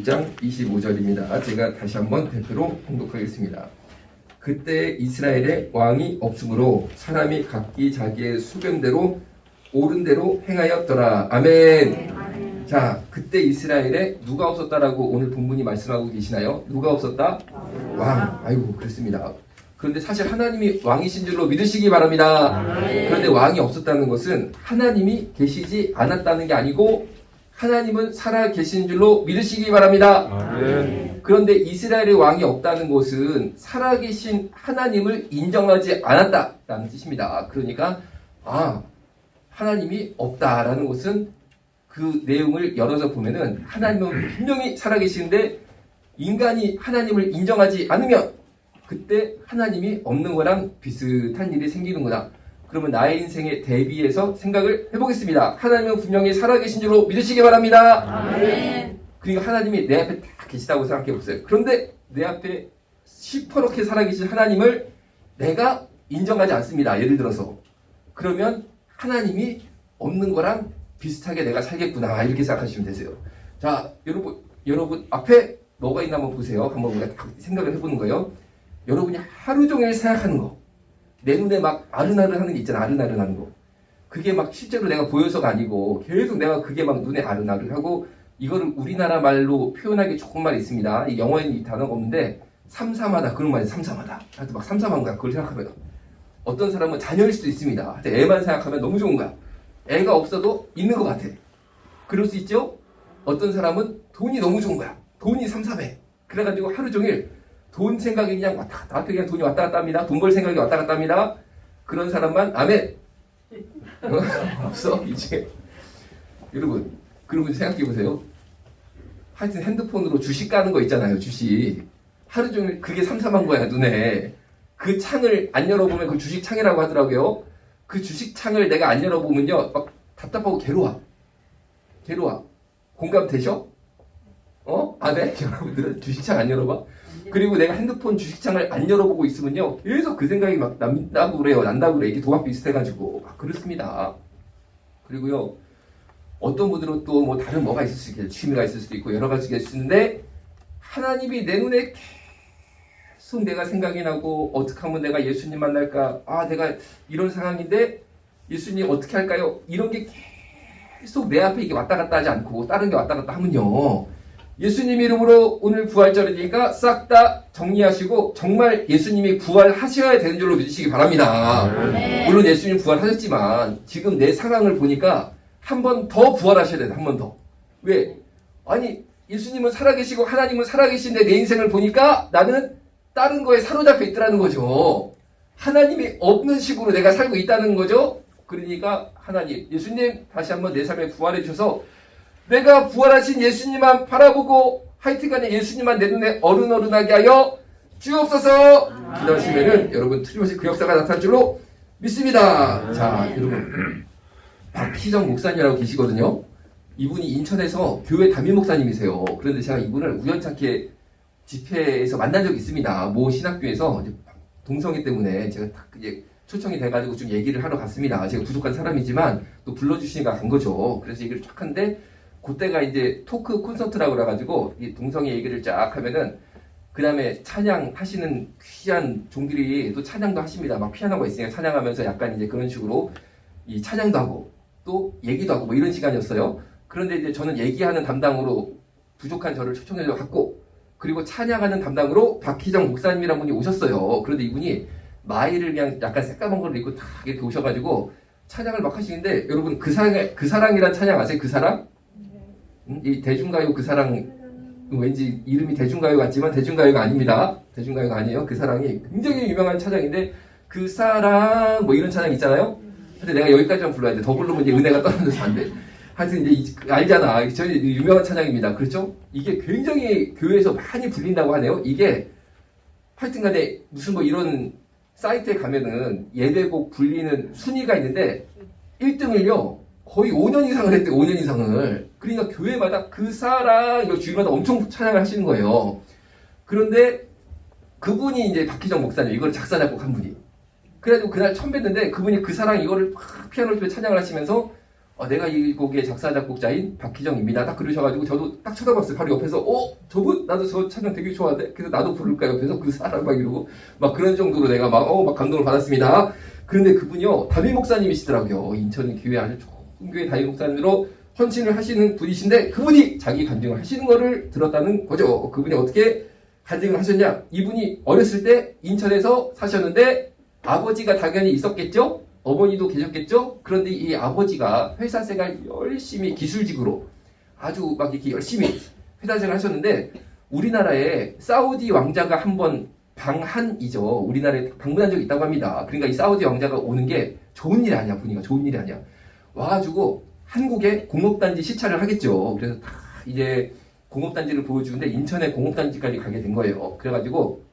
1장 25절입니다. 제가 다시 한번 대표로 봉독하겠습니다. 그때 이스라엘에 왕이 없으므로 사람이 각기 자기의 수견대로 옳은 대로 행하였더라. 아멘. 자, 그때 이스라엘에 누가 없었다라고 오늘 본문이 말씀하고 계시나요? 누가 없었다? 왕. 아이고, 그렇습니다. 그런데 사실 하나님이 왕이신 줄로 믿으시기 바랍니다. 그런데 왕이 없었다는 것은 하나님이 계시지 않았다는 게 아니고 하나님은 살아 계신 줄로 믿으시기 바랍니다. 그런데 이스라엘의 왕이 없다는 것은 살아 계신 하나님을 인정하지 않았다라는 뜻입니다. 그러니까 하나님이 없다라는 것은 그 내용을 열어서 보면은 하나님은 분명히 살아 계시는데 인간이 하나님을 인정하지 않으면 그때 하나님이 없는 거랑 비슷한 일이 생기는구나. 그러면 나의 인생에 대비해서 생각을 해보겠습니다. 하나님은 분명히 살아계신 줄로 믿으시기 바랍니다. 아멘. 그러니까 하나님이 내 앞에 딱 계시다고 생각해보세요. 그런데 내 앞에 시퍼렇게 살아계신 하나님을 내가 인정하지 않습니다. 예를 들어서. 그러면 하나님이 없는 거랑 비슷하게 내가 살겠구나. 이렇게 생각하시면 되세요. 자, 여러분 앞에 뭐가 있나 한번 보세요. 한번 우리가 딱 생각을 해보는 거예요. 여러분이 하루 종일 생각하는 거. 내 눈에 막 아른아른 하는 게 있잖아. 아른아른 하는 거. 그게 막 실제로 내가 보여서가 아니고 계속 내가 그게 막 눈에 아른아른 하고 이거를 우리나라 말로 표현하기 조금만 있습니다. 이 영어에는 이 단어가 없는데 삼삼하다. 그런 말이 삼삼하다. 하여튼 막 삼삼한 거야. 그걸 생각하면. 어떤 사람은 자녀일 수도 있습니다. 하여튼 애만 생각하면 너무 좋은 거야. 애가 없어도 있는 것 같아. 그럴 수 있죠? 어떤 사람은 돈이 너무 좋은 거야. 돈이 삼삼해. 그래가지고 하루 종일 돈 생각이 그냥 왔다 갔다 그냥 돈이 왔다 갔다 합니다. 돈 벌 생각이 왔다 갔다 합니다. 그런 사람만 아멘. 없어 이제. 여러분 생각해 보세요. 하여튼 핸드폰으로 주식 까는 거 있잖아요. 주식. 하루 종일 그게 삼삼한 거야 눈에. 그 창을 안 열어보면 그 주식 창이라고 하더라고요. 그 주식 창을 내가 안 열어보면요 막 답답하고 괴로워. 공감되셔? 네? 여러분들은 주식창 안 열어봐? 그리고 내가 핸드폰 주식창을 안 열어보고 있으면요 계속 그 생각이 막 난다고 그래요. 이게 도합 비슷해가지고 막 그렇습니다. 그리고요 어떤 분들은 또 뭐 다른 뭐가 있을 수 있겠죠. 취미가 있을 수도 있고 여러 가지가 있을 수 있는데 하나님이 내 눈에 계속 내가 생각이 나고 어떻게 하면 내가 예수님 만날까? 내가 이런 상황인데 예수님 어떻게 할까요? 이런 게 계속 내 앞에 이게 왔다 갔다 하지 않고 다른 게 왔다 갔다 하면요 예수님 이름으로 오늘 부활절이니까 싹 다 정리하시고 정말 예수님이 부활하셔야 되는 줄로 믿으시기 바랍니다. 물론 예수님 부활하셨지만 지금 내 상황을 보니까 한 번 더 부활하셔야 돼요. 한 번 더. 왜? 아니 예수님은 살아계시고 하나님은 살아계신데 내 인생을 보니까 나는 다른 거에 사로잡혀 있더라는 거죠. 하나님이 없는 식으로 내가 살고 있다는 거죠. 그러니까 하나님, 예수님 다시 한번 내 삶에 부활해 주셔서 내가 부활하신 예수님만 바라보고 하여튼간에 예수님만 내 눈에 어른어른하게 하여 주옵소서 기도하시면은 여러분 틀림없이 그 역사가 나타날 줄로 믿습니다. 자, 여러분 박희정 목사님이라고 계시거든요. 이분이 인천에서 교회 담임 목사님이세요. 그런데 제가 이분을 우연찮게 집회에서 만난 적이 있습니다. 모 신학교에서 이제 동성애 때문에 제가 딱 이제 초청이 돼가지고 좀 얘기를 하러 갔습니다. 제가 부족한 사람이지만 또 불러주시니까 간 거죠. 그래서 얘기를 쫙 하는데 그때가 이제 토크 콘서트라고 그래가지고 이 동성애 얘기를 쫙 하면은 그 다음에 찬양 하시는 귀한 종들이 또 찬양도 하십니다. 막 피아노가 있으니까 찬양하면서 약간 이제 그런 식으로 이 찬양도 하고 또 얘기도 하고 뭐 이런 시간이었어요. 그런데 이제 저는 얘기하는 담당으로 부족한 저를 초청해서 갔고 그리고 찬양하는 담당으로 박희정 목사님이라는 분이 오셨어요. 그런데 이분이 마이를 그냥 약간 새까만 걸 입고 딱 이렇게 오셔가지고 찬양을 막 하시는데 여러분 그 사랑이란 찬양 아세요? 그 사랑? 이 대중가요 그 사랑 왠지 이름이 대중가요 같지만 대중가요가 아닙니다. 대중가요가 아니에요. 그 사랑이 굉장히 유명한 찬양인데 그 사랑 뭐 이런 찬양 있잖아요. 근데 내가 여기까지만 불러야 돼. 더 부르면 이제 은혜가 떨어져서 안 돼. 하여튼 이제 알잖아. 저희 유명한 찬양입니다. 그렇죠? 이게 굉장히 교회에서 많이 불린다고 하네요. 이게 하여튼간에 무슨 뭐 이런 사이트에 가면은 예배곡 불리는 순위가 있는데 1등을요 거의 5년 이상을 했대. 5년 이상을. 그러니까 교회마다 그 사랑 이거 주일마다 엄청 찬양을 하시는 거예요. 그런데 그분이 이제 박희정 목사님 이걸 작사 작곡한 분이. 그래가지고 그날 처음 뵀는데 그분이 그 사랑 이거를 막 피아노를 치며 찬양을 하시면서 내가 이 곡의 작사 작곡자인 박희정입니다. 딱 그러셔가지고 저도 딱 쳐다봤어요. 바로 옆에서 저분 나도 저 찬양 되게 좋아하는데 그래서 나도 부를까 옆에서 그 사람 막 이러고 막 그런 정도로 내가 막 감동을 받았습니다. 그런데 그분이요 담임 목사님이시더라고요. 인천 교회 아주 좋은 교회 담임 목사님으로 헌신을 하시는 분이신데 그분이 자기 간증을 하시는 거를 들었다는 거죠. 그분이 어떻게 간증을 하셨냐? 이분이 어렸을 때 인천에서 사셨는데 아버지가 당연히 있었겠죠? 어머니도 계셨겠죠? 그런데 이 아버지가 회사 생활 열심히 기술직으로 아주 막 이렇게 열심히 회사 생활 하셨는데 우리나라에 사우디 왕자가 한번 방한이죠. 우리나라에 방문한 적이 있다고 합니다. 그러니까 이 사우디 왕자가 오는 게 좋은 일이 아니야. 보니까 좋은 일이 아니야. 와가지고 한국에 공업단지 시찰을 하겠죠. 그래서 다 이제 공업단지를 보여주는데 인천에 공업단지까지 가게 된 거예요. 그래가지고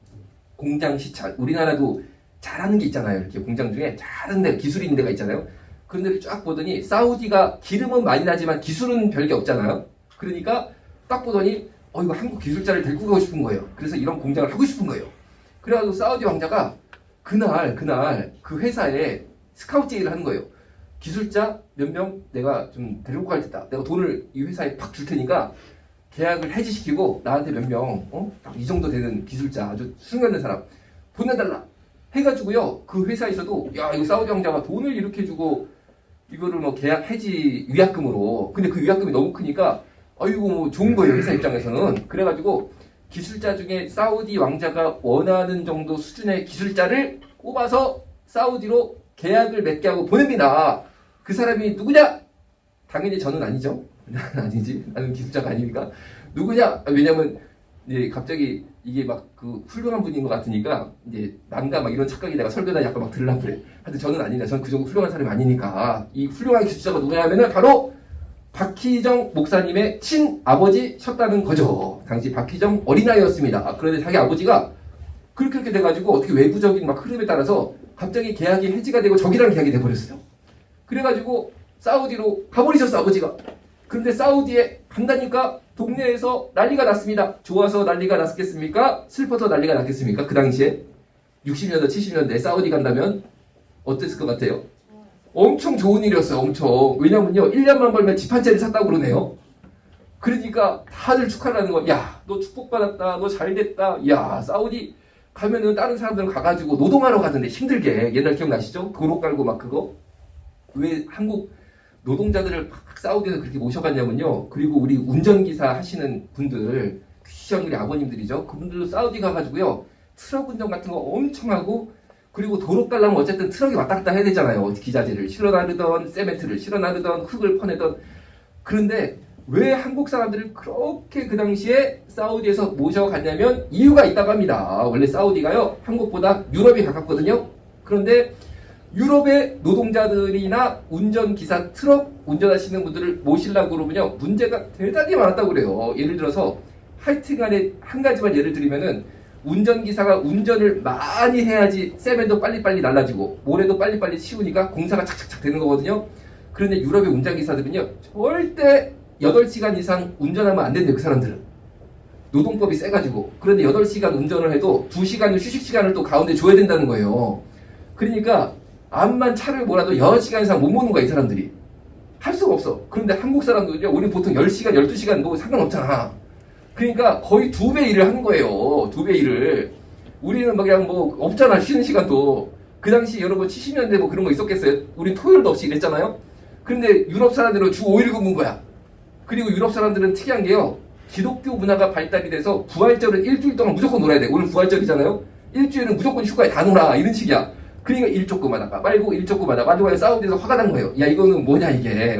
공장 시찰, 우리나라도 잘하는 게 있잖아요. 이렇게 공장 중에 잘하는 데 기술이 있는 데가 있잖아요. 그런 데를 쫙 보더니 사우디가 기름은 많이 나지만 기술은 별게 없잖아요. 그러니까 딱 보더니 이거 한국 기술자를 데리고 가고 싶은 거예요. 그래서 이런 공장을 하고 싶은 거예요. 그래가지고 사우디 왕자가 그날 그 회사에 스카우트 제의를 하는 거예요. 기술자 몇 명 내가 좀 데리고 갈 테다. 내가 돈을 이 회사에 팍 줄 테니까 계약을 해지시키고 나한테 몇 명, 딱 이 정도 되는 기술자 아주 수능하는 사람 보내달라 해가지고요. 그 회사에서도 야 이거 사우디 왕자가 돈을 이렇게 주고 이거를 뭐 계약 해지 위약금으로 근데 그 위약금이 너무 크니까 이거 뭐 좋은 거예요 회사 입장에서는. 그래가지고 기술자 중에 사우디 왕자가 원하는 정도 수준의 기술자를 꼽아서 사우디로 계약을 맺게 하고 보냅니다. 그 사람이 누구냐? 당연히 저는 아니죠. 나는 아니지. 나는 기술자가 아니니까. 누구냐? 왜냐면 이제 갑자기 이게 막 그 훌륭한 분인 것 같으니까 이제 남과 막 이런 착각이 내가 설교다 약간 막 들으려고 그래. 하여튼 저는 아니다. 저는 그 정도 훌륭한 사람이 아니니까. 이 훌륭한 기술자가 누구냐 하면은 바로 박희정 목사님의 친아버지셨다는 거죠. 당시 박희정 어린아이였습니다. 그런데 자기 아버지가 그렇게 돼가지고 어떻게 외부적인 막 흐름에 따라서 갑자기 계약이 해지가 되고 적이랑 계약이 돼버렸어요. 그래가지고 사우디로 가버리셨어 아버지가. 그런데 사우디에 간다니까 동네에서 난리가 났습니다. 좋아서 난리가 났겠습니까? 슬퍼서 난리가 났겠습니까? 그 당시에 60년대 70년대 사우디 간다면 어땠을 것 같아요? 엄청 좋은 일이었어요. 엄청. 왜냐면요 1년만 벌면 집 한 채를 샀다고 그러네요. 그러니까 다들 축하를 하는 거야. 야 너 축복받았다. 너 잘됐다. 야 사우디 가면은 다른 사람들은 가가지고 노동하러 가던데 힘들게. 옛날 기억나시죠? 도로 깔고 막 그거. 왜 한국 노동자들을 막 사우디에서 그렇게 모셔갔냐면요. 그리고 우리 운전기사 하시는 분들, 귀한 우리 아버님들이죠. 그분들도 사우디 가가지고요. 트럭 운전 같은 거 엄청 하고, 그리고 도로 깔려면 어쨌든 트럭이 왔다 갔다 해야 되잖아요. 기자재를 실어 나르던, 세멘트를 실어 나르던, 흙을 퍼내던. 그런데 왜 한국 사람들을 그렇게 그 당시에 사우디에서 모셔갔냐면 이유가 있다고 합니다. 원래 사우디가요, 한국보다 유럽이 가깝거든요. 그런데 유럽의 노동자들이나 운전기사, 트럭 운전하시는 분들을 모시려고 그러면요, 문제가 대단히 많았다고 그래요. 예를 들어서, 하여튼 간에 한 가지만 예를 들면은, 운전기사가 운전을 많이 해야지 세면도 빨리빨리 날라지고, 모래도 빨리빨리 치우니까 공사가 착착착 되는 거거든요. 그런데 유럽의 운전기사들은요, 절대 8시간 이상 운전하면 안 된대요, 그 사람들은. 노동법이 세가지고. 그런데 8시간 운전을 해도 2시간을 휴식시간을 또 가운데 줘야 된다는 거예요. 그러니까, 암만 차를 몰아도 6시간 이상 못 모는 거야, 이 사람들이. 할 수가 없어. 그런데 한국 사람들은요, 우리 보통 10시간, 12시간 뭐 상관없잖아. 그러니까 거의 2배 일을 하는 거예요. 2배 일을. 우리는 막 그냥 뭐 없잖아, 쉬는 시간도. 그 당시 여러분 70년대 뭐 그런 거 있었겠어요? 우리 토요일도 없이 일했잖아요? 그런데 유럽 사람들은 주 5일 근무인 거야. 그리고 유럽 사람들은 특이한 게요, 기독교 문화가 발달이 돼서 부활절은 일주일 동안 무조건 놀아야 돼. 오늘 부활절이잖아요? 일주일은 무조건 휴가에 다 놀아. 이런 식이야. 그러니까 일 조금 하다가 말고 일 조금 하다가 마지막에 사우디에서 화가 난 거예요. 야 이거는 뭐냐 이게.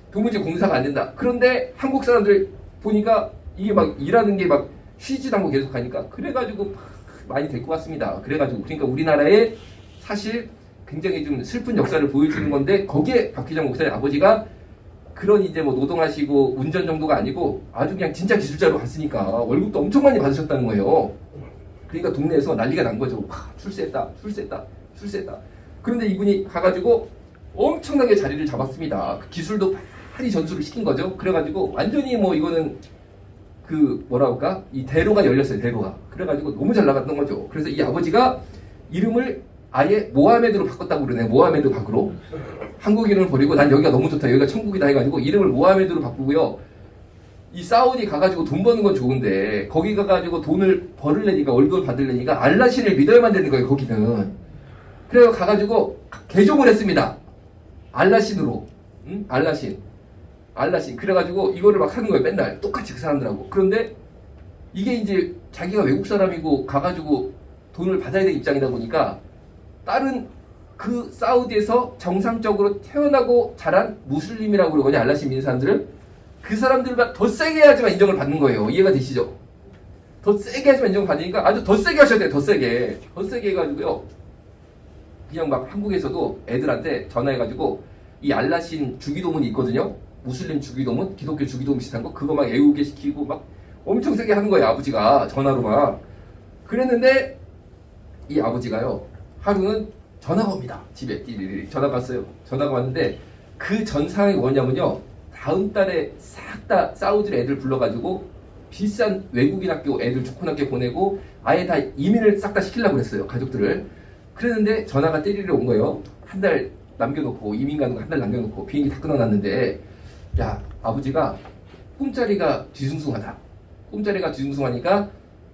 도무지 공사가 안 된다. 그런데 한국 사람들 보니까 이게 막 일하는 게 막 쉬지도 않고 계속 하니까 그래가지고 많이 될 것 같습니다. 그래가지고 그러니까 우리나라에 사실 굉장히 좀 슬픈 역사를 보여주는 건데 거기에 박희정 목사의 아버지가 그런 이제 뭐 노동하시고 운전 정도가 아니고 아주 그냥 진짜 기술자로 갔으니까 월급도 엄청 많이 받으셨다는 거예요. 그러니까 동네에서 난리가 난 거죠. 출세했다. 그런데 이분이 가가지고 엄청나게 자리를 잡았습니다. 그 기술도 많이 전수를 시킨 거죠. 그래가지고 완전히 뭐 이거는 그 뭐라 할까? 이 대로가 열렸어요. 대로가. 그래가지고 너무 잘 나갔던 거죠. 그래서 이 아버지가 이름을 아예 모하메드로 바꿨다고 그러네요. 모하메드 박으로. 한국 이름을 버리고 난 여기가 너무 좋다. 여기가 천국이다 해가지고 이름을 모하메드로 바꾸고요. 이 사우디 가가지고 돈 버는 건 좋은데 거기 가가지고 돈을 벌으려니까 월급을 받으려니까 알라신을 믿어야만 되는 거예요. 거기는. 그래서 가가지고 개종을 했습니다. 알라신으로. 응? 알라신. 그래가지고 이거를 막 하는 거예요. 맨날 똑같이 그 사람들하고. 그런데 이게 이제 자기가 외국 사람이고 가가지고 돈을 받아야 될 입장이다 보니까 다른 그 사우디에서 정상적으로 태어나고 자란 무슬림이라고 그러거든요. 알라신 믿는 사람들은 그 사람들보다 더 세게 해야지만 인정을 받는 거예요. 이해가 되시죠? 더 세게 해야지만 인정을 받으니까 아주 더 세게 하셔야 돼요. 더 세게 해가지고요. 그냥 막 한국에서도 애들한테 전화해가지고 이 알라신 주기도문이 있거든요. 무슬림 주기도문, 기독교 주기도문 비슷한 거 그거 막 애우게 시키고 막 엄청 세게 하는 거예요. 아버지가 전화로 막. 그랬는데 이 아버지가요. 하루는 전화가 옵니다. 집에 전화가 왔어요. 전화가 왔는데 그 전 상황이 뭐냐면요. 다음 달에 싹 다 사우디 애들 불러가지고 비싼 외국인 학교 애들 좋은 학교 보내고 아예 다 이민을 싹 다 시키려고 그랬어요. 가족들을. 그랬는데 전화가 때리러 온 거예요. 한 달 남겨놓고 이민 가는 거 한 달 남겨놓고 비행기 다 끊어놨는데 야 아버지가 꿈자리가 뒤숭숭하다. 꿈자리가 뒤숭숭하니까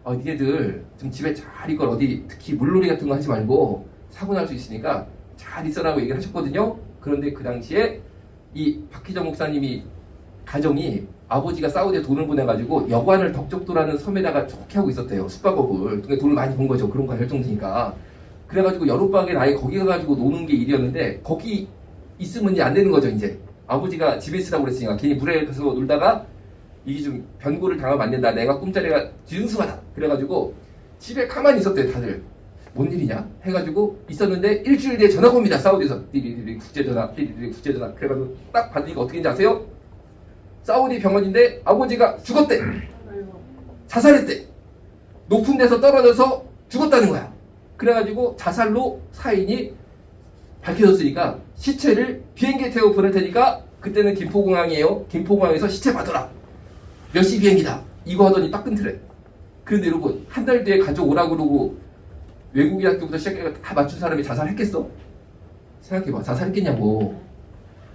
니네들 좀 집에 잘 있걸 어디 특히 물놀이 같은 거 하지 말고 사고 날 수 있으니까 잘 있어라고 얘기를 하셨거든요. 그런데 그 당시에 이 박희정 목사님이 가정이 아버지가 사우디에 돈을 보내가지고 여관을 덕적도라는 섬에다가 좋게 하고 있었대요. 숙박업을. 그러니까 돈을 많이 번 거죠. 그런 거 할 정도니까. 그래가지고 여름방학에 아예 거기 가가지고 노는 게 일이었는데 거기 있으면 이제 안 되는 거죠. 이제 아버지가 집에 있으라고 그랬으니까 괜히 물에 가서 놀다가 이게 좀 변고를 당하면 안 된다. 내가 꿈자리가 뒤숭숭하다. 그래가지고 집에 가만히 있었대요. 다들. 뭔 일이냐? 해가지고 있었는데 일주일 뒤에 전화가 옵니다. 사우디에서. 띠리리리 국제전화. 그래가지고 딱 받으니까 어떻게 했는지 아세요? 사우디 병원인데 아버지가 죽었대. 자살했대. 높은 데서 떨어져서 죽었다는 거야. 그래가지고 자살로 사인이 밝혀졌으니까 시체를 비행기에 태워 보낼 테니까 그때는 김포공항이에요. 김포공항에서 시체 받아라. 몇 시 비행기다. 이거 하더니 딱 끊더래. 그런데 여러분 한 달 뒤에 가져오라고 그러고 외국인 학교부터 시작해서 다 맞춘 사람이 자살했겠어? 생각해봐. 자살했겠냐고.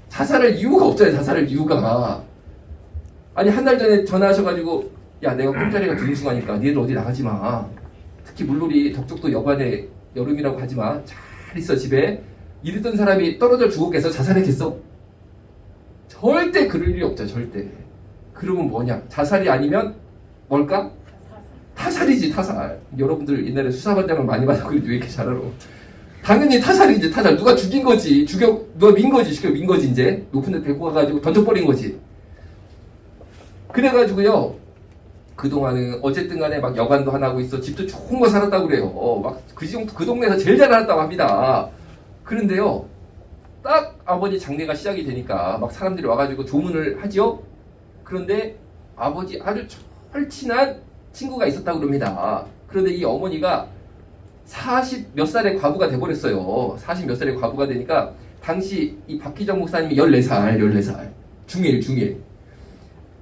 자살할 이유가 없잖아요. 자살할 이유가. 아니 한 달 전에 전화하셔가지고 야 내가 꿈자리가 뒤숭숭하니까 니들 어디 나가지 마. 특히 물놀이 덕적도 여관에 여름이라고 하지 마. 잘 있어 집에. 이랬던 사람이 떨어져 죽었겠어? 자살했겠어? 절대 그럴 일이 없죠. 절대. 그러면 뭐냐? 자살이 아니면 뭘까? 타살이지 타살. 여러분들 옛날에 수사반장을 많이 받았고 왜 이렇게 잘 알아? 당연히 타살이지 타살. 누가 죽인 거지. 누가 민 거지 이제. 높은 데 데리고 가가지고 던져버린 거지. 그래가지고요. 그동안은 어쨌든 간에 막 여관도 하나 하고 있어. 집도 좋은 거 살았다고 그래요. 막 그 동네에서 제일 잘 살았다고 합니다. 그런데요. 딱 아버지 장례가 시작이 되니까 막 사람들이 와가지고 조문을 하죠. 그런데 아버지 아주 절친한 친구가 있었다고 그럽니다. 그런데 이 어머니가 40 몇 살의 과부가 돼버렸어요. 40 몇 살의 과부가 되니까 당시 이 박희정 목사님이 14살. 중1.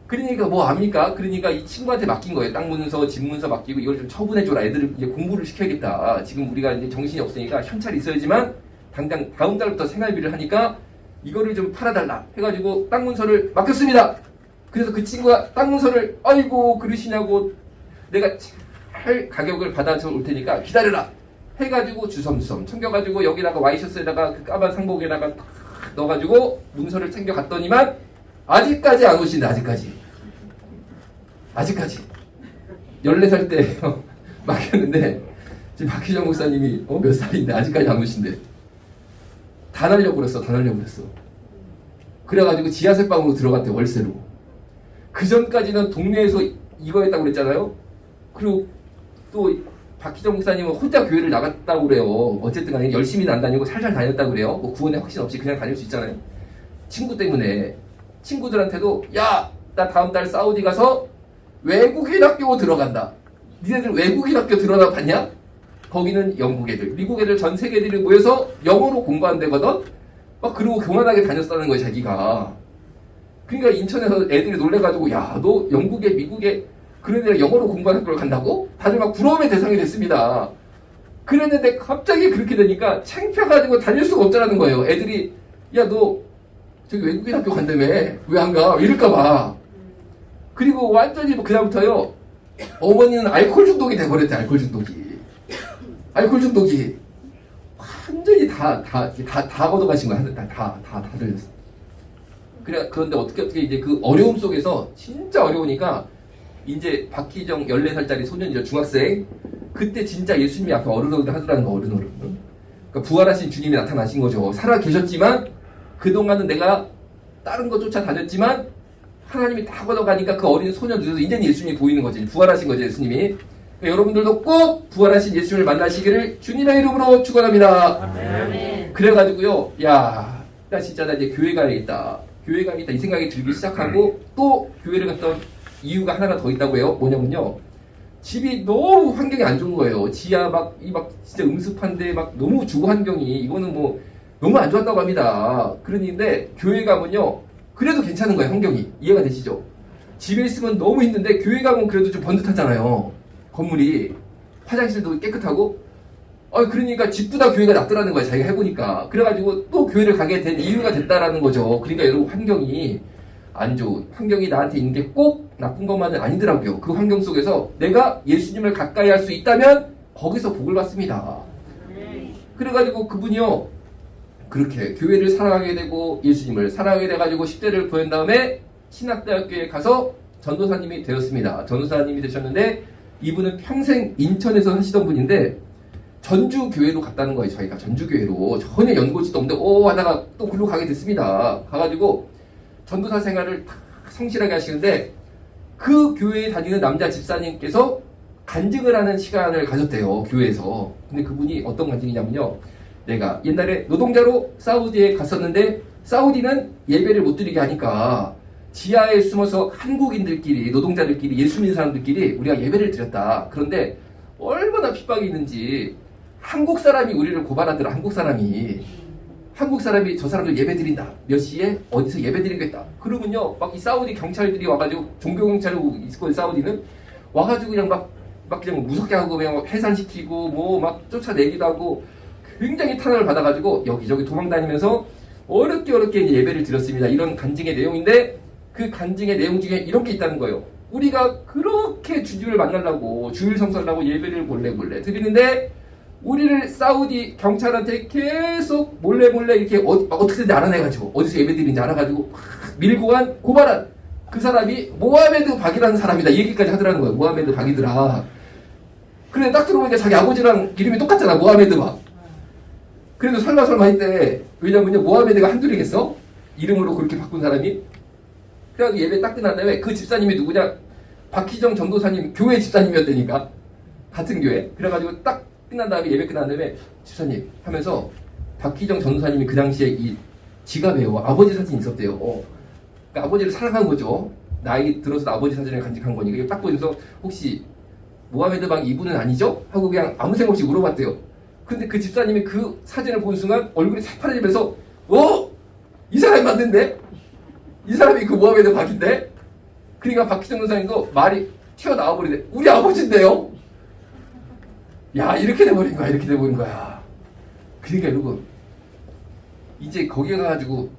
그러니까 뭐 압니까? 그러니까 이 친구한테 맡긴 거예요. 땅 문서, 집 문서 맡기고 이걸 좀 처분해줘라. 애들을 이제 공부를 시켜야겠다. 지금 우리가 이제 정신이 없으니까 현찰이 있어야지만 당장 다음 달부터 생활비를 하니까 이거를 좀 팔아달라. 해가지고 땅 문서를 맡겼습니다. 그래서 그 친구가 땅 문서를 아이고 그러시냐고 내가 잘 가격을 받아서 올 테니까 기다려라. 해가지고 주섬주섬 챙겨가지고 여기다가 와이셔츠에다가 그 까만 상복에다가 딱 넣어가지고 문서를 챙겨갔더니만 아직까지 안 오신다. 아직까지 14살 때 맡겼는데 지금 박희정 목사님이 몇 살인데 아직까지 안 오신대. 다 날려버렸어. 그래가지고 지하철방으로 들어갔대. 월세로. 그 전까지는 동네에서 이거 했다고 그랬잖아요. 그리고 또 박희정 목사님은 혼자 교회를 나갔다고 그래요. 어쨌든 간에 열심히는 안 다니고 살살 다녔다고 그래요. 뭐 구원에 확신 없이 그냥 다닐 수 있잖아요. 친구 때문에. 친구들한테도 야, 나 다음 달 사우디 가서 외국인 학교 들어간다. 니네들 외국인 학교 들어나 봤냐? 거기는 영국 애들, 미국 애들 전 세계 애들이 모여서 영어로 공부한대거든? 막 그러고 교만하게 다녔다는 거야, 자기가. 그러니까 인천에서 애들이 놀래가지고 야, 너 영국에 미국에 그런 애가 영어로 공부하는 학교를 간다고? 다들 막 부러움의 대상이 됐습니다. 그랬는데 갑자기 그렇게 되니까 창피해가지고 다닐 수가 없다는 거예요. 애들이 야, 너 저기 외국인 학교 간다며? 왜 안 가? 이럴까봐. 그리고 완전히 그다음부터요, 어머니는 알코올 중독이 돼버렸대, 알코올 중독이. 알코올 중독이. 완전히 다 걷어가신 거야. 다 들렸어. 그런데 어떻게 이제 그 어려움 속에서, 진짜 어려우니까, 이제 박희정 14살짜리 소년이죠, 중학생. 그때 진짜 예수님이 앞에 어른어른 하더라는 거, 어른어른. 그러니까 부활하신 주님이 나타나신 거죠. 살아 계셨지만, 그동안은 내가 다른 거 쫓아다녔지만, 하나님이 다 걷어가니까 그 어린 소년들도 이제는 예수님이 보이는 거지. 부활하신 거죠, 예수님이. 그러니까 여러분들도 꼭 부활하신 예수님을 만나시기를 주님의 이름으로 축원합니다. 아멘. 그래가지고요, 야, 나 진짜 나 이제 교회 가야겠다. 교회 가야겠다. 이 생각이 들기 시작하고, 또 교회를 갔던 이유가 하나가 더 있다고 해요. 뭐냐면요, 집이 너무 환경이 안 좋은 거예요. 지하 진짜 음습한데 너무 주거 환경이, 이거는 뭐 너무 안 좋았다고 합니다. 그런데 교회 가면요, 그래도 괜찮은 거예요. 환경이. 이해가 되시죠? 집에 있으면 너무 힘든데 교회 가면 그래도 좀 번듯하잖아요. 건물이. 화장실도 깨끗하고. 그러니까 집보다 교회가 낫더라는 거예요. 자기가 해보니까. 그래가지고 또 교회를 가게 된 이유가 됐다라는 거죠. 그러니까 여러분, 환경이 안 좋은, 환경이 나한테 있는 게 꼭 나쁜 것만은 아니더라고요. 그 환경 속에서 내가 예수님을 가까이 할 수 있다면 거기서 복을 받습니다. 그래가지고 그분이요, 그렇게 교회를 사랑하게 되고 예수님을 사랑하게 돼가지고 10대를 보낸 다음에 신학대학교에 가서 전도사님이 되었습니다. 전도사님이 되셨는데, 이분은 평생 인천에서 사시던 분인데 전주교회로 갔다는 거예요. 저희가 전주교회로 전혀 연고지도 없는데 하다가 또 글로 가게 됐습니다. 가가지고 전도사 생활을 다 성실하게 하시는데, 그 교회에 다니는 남자 집사님께서 간증을 하는 시간을 가졌대요, 교회에서. 근데 그분이 어떤 간증이냐면요, 내가 옛날에 노동자로 사우디에 갔었는데 사우디는 예배를 못 드리게 하니까 지하에 숨어서 한국인들끼리, 노동자들끼리, 예수 믿는 사람들끼리 우리가 예배를 드렸다. 그런데 얼마나 핍박이 있는지 한국 사람이 우리를 고발하더라. 한국 사람이 저 사람들 예배 드린다. 몇 시에 어디서 예배 드리겠다. 그러면요, 막 이 사우디 경찰들이 와가지고, 종교경찰로 있을 거예요, 사우디는. 와가지고 그냥 그냥 무섭게 하고, 그냥 해산시키고, 뭐 막 쫓아내기도 하고, 굉장히 탄압을 받아가지고 여기저기 도망다니면서 어렵게 이제 예배를 드렸습니다. 이런 간증의 내용인데, 그 간증의 내용 중에 이런 게 있다는 거예요. 우리가 그렇게 주님을 만나려고, 주일 성수하려고 예배를 몰래 드리는데, 우리를 사우디 경찰한테 계속 몰래 이렇게 어떻게든지 알아내가지고, 어디서 예배 드리는지 알아가지고 밀고 간, 고발한 그 사람이 모하메드 박이라는 사람이다. 이 얘기까지 하더라는 거예요. 모하메드 박이더라. 그래, 딱 들어보니까 자기 아버지랑 이름이 똑같잖아, 모하메드 박. 그래도 설마 했대. 왜냐면요, 모하메드가 한둘이겠어? 이름으로 그렇게 바꾼 사람이. 그래가지고 예배 딱 끝난 다음에, 그 집사님이 누구냐, 박희정 전도사님 교회 집사님이었다니까, 같은 교회. 그래가지고 딱 끝난 다음에, 예배 끝난 다음에, 집사님 하면서 박희정 전도사님이 그 당시에 이 지갑에요, 아버지 사진이 있었대요. 그러니까 아버지를 사랑한 거죠. 나이 들어서 아버지 사진을 간직한 거니까. 이거 딱 보면서, 혹시 모하메드 박 이분은 아니죠? 하고 그냥 아무 생각 없이 물어봤대요. 근데 그 집사님이 그 사진을 본 순간 얼굴이 새파래지면서, 이 사람이 맞는데? 이 사람이 그 모하메드 박인데? 그러니까 박희정 전도사님도 말이 튀어나와 버리네. 우리 아버지인데요? 야, 이렇게 돼버린 거야. 그러니까 여러분, 이제 거기에 가가지고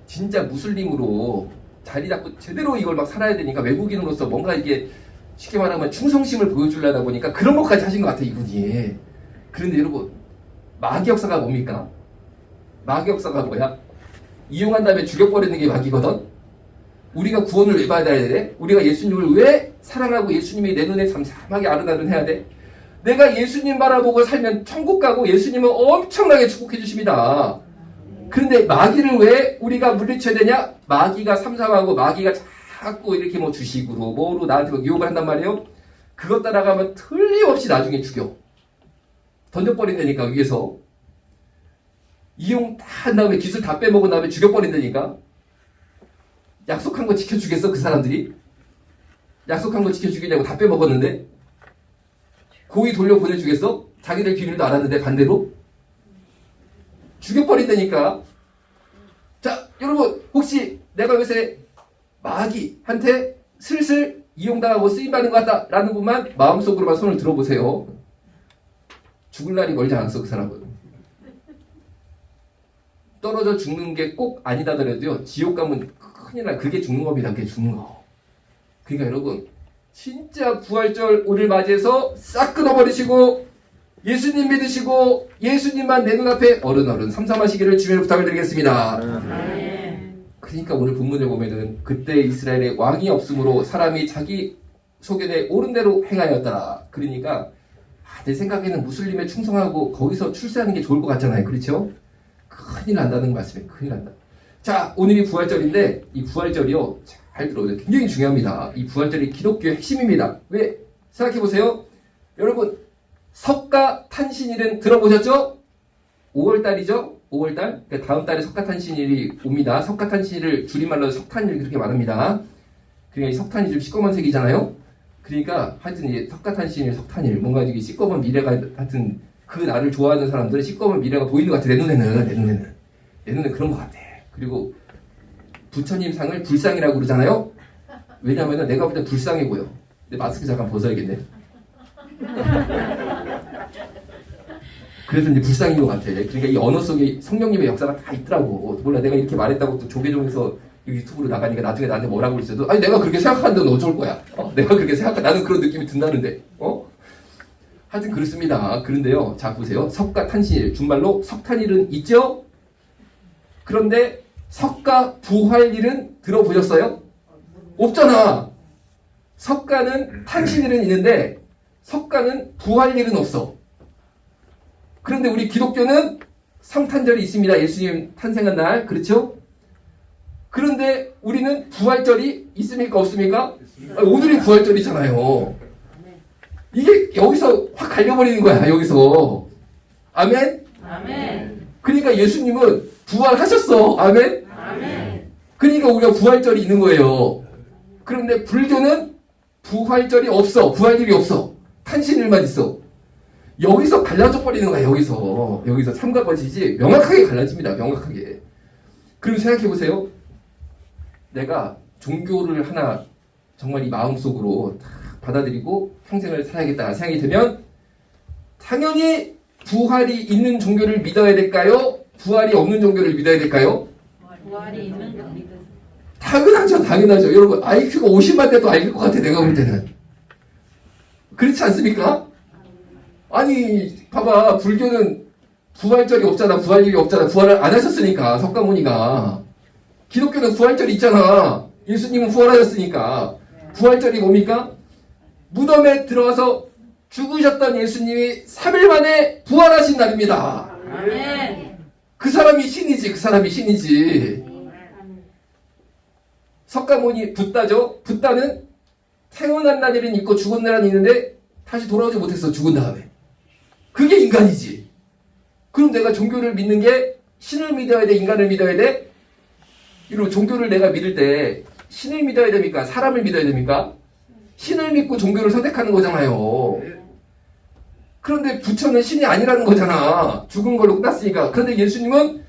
진짜 무슬림으로 자리 잡고 제대로 이걸 막 살아야 되니까, 외국인으로서 뭔가 이게 쉽게 말하면 충성심을 보여주려다 보니까 그런 것까지 하신 것 같아, 이분이. 그런데 여러분, 마귀 역사가 뭡니까? 마귀 역사가 뭐야? 이용한 다음에 죽여버리는 게 마귀거든? 우리가 구원을 왜 받아야 돼? 우리가 예수님을 왜 사랑하고 예수님이 내 눈에 삼삼하게 아른아른 해야 돼? 내가 예수님 바라보고 살면 천국 가고 예수님은 엄청나게 축복해 주십니다. 그런데 마귀를 왜 우리가 물리쳐야 되냐? 마귀가 삼삼하고, 마귀가 자꾸 이렇게 뭐 주식으로 뭐로 나한테 막 유혹을 한단 말이에요. 그것 따라가면 틀림없이 나중에 죽여. 던져버린다니까, 위에서. 이용 다 한 다음에, 기술 다 빼먹은 다음에 죽여버린다니까. 약속한 거 지켜주겠어, 그 사람들이? 약속한 거 지켜주겠냐고, 다 빼먹었는데? 고의 돌려보내주겠어? 자기들 비밀도 알았는데 반대로? 죽여버린다니까. 자, 여러분, 혹시 내가 요새 마귀한테 슬슬 이용당하고 쓰임받는 것 같다라는 분만 마음속으로만 손을 들어보세요. 죽을 날이 멀지 않았어, 그 사람은. 떨어져 죽는 게 꼭 아니다더라도요. 지옥 가면 큰일 나. 그게 죽는 겁니다. 그게 죽는 거. 그러니까 여러분 진짜 부활절 오늘 맞이해서 싹 끊어버리시고 예수님 믿으시고 예수님만 내 눈앞에 어른 삼삼하시기를 주님의 부탁을 드리겠습니다. 그러니까 오늘 본문을 보면은 그때 이스라엘에 왕이 없으므로 사람이 자기 소견에 옳은 대로 행하였더라. 그러니까 내 생각에는 무슬림에 충성하고 거기서 출세하는 게 좋을 것 같잖아요. 그렇죠? 큰일 난다는 말씀이에요. 큰일 난다. 자, 오늘이 부활절인데 이 부활절이요. 잘 들어오세요. 굉장히 중요합니다. 이 부활절이 기독교의 핵심입니다. 왜? 생각해보세요. 여러분 석가탄신일은 들어보셨죠? 5월달이죠? 5월달? 그러니까 다음 달에 석가탄신일이 옵니다. 석가탄신일을 줄임말로 석탄일 그렇게 말합니다. 그러니까 이 석탄이 좀 시꺼먼 색이잖아요? 그러니까 하여튼 이 석가탄신일, 석탄일 뭔가 이게 시꺼먼 미래가 하여튼 그 날을 좋아하는 사람들은 시꺼먼 미래가 보이는 것 같아. 내 눈에는 그런 것 같아. 그리고 부처님 상을 불상이라고 그러잖아요? 왜냐면은 내가 볼 때 불쌍해 보여. 근데 마스크 잠깐 벗어야겠네. 그래서 이제 불쌍인 것 같아. 그러니까 이 언어 속에 성령님의 역사가 다 있더라고. 몰라, 내가 이렇게 말했다고 또 조계종에서 유튜브로 나가니까 나중에 나한테 뭐라고 그랬어도 아니 내가 그렇게 생각하는데 어쩔 거야. 내가 그렇게 나는 그런 느낌이 든다는데. 하여튼 그렇습니다. 그런데요. 자 보세요. 석가탄신일 준말로 석탄일은 있죠? 그런데 석가부활일은 들어보셨어요? 없잖아. 석가는 탄신일은 있는데 석가는 부활일은 없어. 그런데 우리 기독교는 성탄절이 있습니다. 예수님 탄생한 날. 그렇죠? 그런데 우리는 부활절이 있습니까? 없습니까? 오늘이 부활절이잖아요. 이게 여기서 확 갈려버리는 거야. 여기서. 아멘? 아멘. 그러니까 예수님은 부활하셨어. 아멘? 아멘. 그러니까 우리가 부활절이 있는 거예요. 그런데 불교는 부활절이 없어. 부활일이 없어. 탄신일만 있어. 여기서 갈라져 버리는 거야. 여기서 삼가 거지지 명확하게 갈라집니다. 명확하게. 그럼 생각해 보세요. 내가 종교를 하나 정말 이 마음속으로 다 받아들이고 평생을 살아야겠다 생각이 되면 당연히 부활이 있는 종교를 믿어야 될까요? 부활이 없는 종교를 믿어야 될까요? 부활이 있는 거 믿으세요. 당연하죠. 여러분 IQ가 50만 돼도 알 것 같아. 내가 볼 때는. 그렇지 않습니까? 아니 봐봐. 불교는 부활절이 없잖아. 부활일이 없잖아. 부활을 안 하셨으니까 석가모니가. 기독교는 부활절이 있잖아. 예수님은 부활하셨으니까. 부활절이 뭡니까? 무덤에 들어와서 죽으셨던 예수님이 3일 만에 부활하신 날입니다. 아멘. 그 사람이 신이지. 석가모니 붓다죠. 붓다는 태어난 날일은 있고 죽은 날은 있는데 다시 돌아오지 못했어. 죽은 다음에. 그게 인간이지. 그럼 내가 종교를 믿는 게 신을 믿어야 돼? 인간을 믿어야 돼? 이런 종교를 내가 믿을 때 신을 믿어야 됩니까? 사람을 믿어야 됩니까? 신을 믿고 종교를 선택하는 거잖아요. 그런데 부처는 신이 아니라는 거잖아. 죽은 걸로 끝났으니까. 그런데 예수님은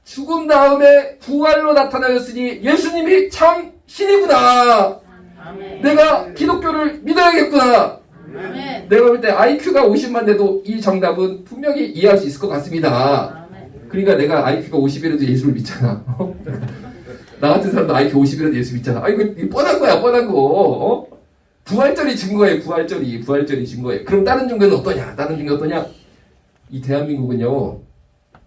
죽은 다음에 부활로 나타나셨으니 예수님이 참 신이구나. 아멘. 내가 기독교를 믿어야겠구나. 아멘. 내가 볼 때 IQ가 50만 돼도 이 정답은 분명히 이해할 수 있을 것 같습니다. 아멘. 그러니까 내가 IQ가 50이라도 예수를 믿잖아. 나 같은 사람도 IQ 50이라도 예수 믿잖아. 이거 뻔한 거야, 뻔한 거. 부활절이 증거예요, 부활절이 증거예요. 그럼 다른 종교는 어떠냐? 이 대한민국은요,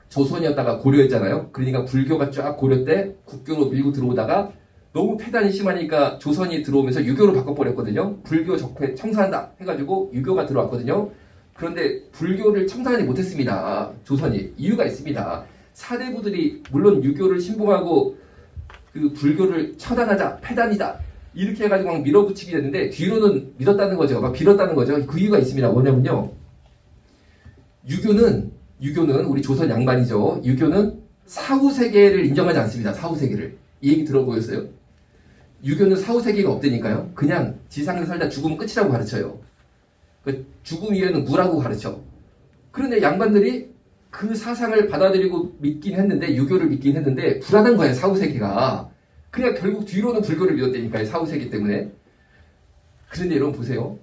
조선이었다가 고려였잖아요. 그러니까 불교가 쫙 고려 때 국교로 밀고 들어오다가 너무 폐단이 심하니까 조선이 들어오면서 유교로 바꿔버렸거든요. 불교 적폐 청산한다 해가지고 유교가 들어왔거든요. 그런데 불교를 청산하지 못했습니다. 조선이. 이유가 있습니다. 사대부들이 물론 유교를 신봉하고 그 불교를 처단하자, 폐단이다 이렇게 해가지고 막 밀어붙이게 됐는데 뒤로는 믿었다는 거죠. 막 빌었다는 거죠. 그 이유가 있습니다. 뭐냐면요. 유교는 우리 조선 양반이죠. 유교는 사후세계를 인정하지 않습니다. 사후세계를. 이 얘기 들어보셨어요? 유교는 사후세계가 없다니까요. 그냥 지상에서 살다 죽으면 끝이라고 가르쳐요. 그 죽음 이후에는 무라고 가르쳐. 그런데 양반들이 그 사상을 받아들이고 믿긴 했는데, 유교를 믿긴 했는데 불안한 거예요. 사후세계가. 그냥 결국 뒤로는 불교를 믿었다니까요. 사후세계 때문에. 그런데 여러분 보세요.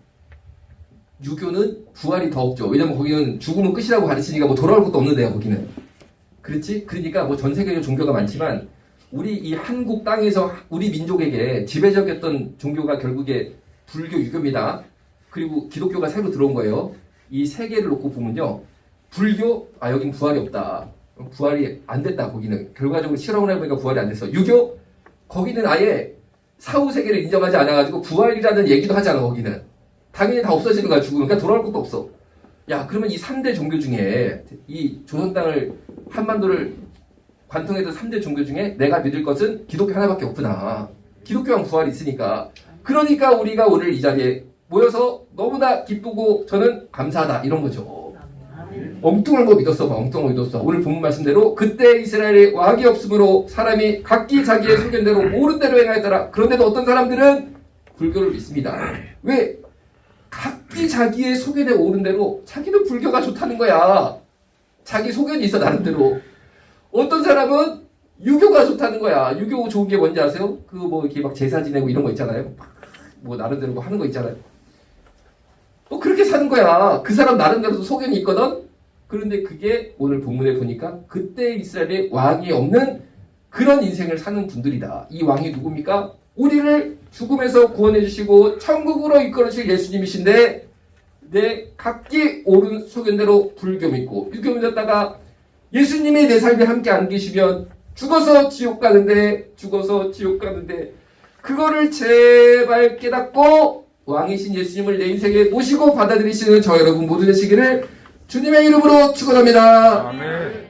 유교는 부활이 더 없죠. 왜냐면 거기는 죽으면 끝이라고 가르치니까 뭐 돌아올 것도 없는데요. 거기는. 그렇지? 그러니까 뭐 전 세계의 종교가 많지만 우리 이 한국 땅에서 우리 민족에게 지배적이었던 종교가 결국에 불교, 유교입니다. 그리고 기독교가 새로 들어온 거예요. 이 세 개를 놓고 보면요. 불교, 여긴 부활이 없다. 부활이 안 됐다, 거기는. 결과적으로 실험을 해보니까 부활이 안 됐어. 유교, 거기는 아예 사후세계를 인정하지 않아가지고 부활이라는 얘기도 하지 않아, 거기는. 당연히 다 없어지는 거야, 죽으면. 그러니까 돌아올 것도 없어. 야, 그러면 이 3대 종교 중에, 이 조선 땅을, 한반도를 관통했던 3대 종교 중에 내가 믿을 것은 기독교 하나밖에 없구나. 기독교랑 부활이 있으니까. 그러니까 우리가 오늘 이 자리에 모여서 너무나 기쁘고 저는 감사하다. 이런 거죠. 엉뚱한 거 믿었어. 엉뚱한 거 믿었어. 오늘 본문 말씀대로 그때 이스라엘에 왕이 없으므로 사람이 각기 자기의 소견대로 옳은 대로 행하였더라. 그런데도 어떤 사람들은 불교를 믿습니다. 왜? 각기 자기의 소견에 옳은 대로 자기는 불교가 좋다는 거야. 자기 소견이 있어 나름대로. 어떤 사람은 유교가 좋다는 거야. 유교 좋은 게 뭔지 아세요? 그 뭐 이렇게 막 제사 지내고 이런 거 있잖아요. 뭐 나름대로 뭐 하는 거 있잖아요. 또 그렇게 사는 거야. 그 사람 나름대로도 소견이 있거든. 그런데 그게 오늘 본문에 보니까 그때 이스라엘에 왕이 없는 그런 인생을 사는 분들이다. 이 왕이 누굽니까? 우리를 죽음에서 구원해 주시고 천국으로 이끌어 주실 예수님이신데 각기 옳은 소견대로 불교 믿고 유교 믿었다가 예수님이 내 삶에 함께 안 계시면 죽어서 지옥 가는데 그거를 제발 깨닫고 왕이신 예수님을 내 인생에 모시고 받아들이시는 저 여러분 모두 되시기를 주님의 이름으로 축원합니다. 아멘.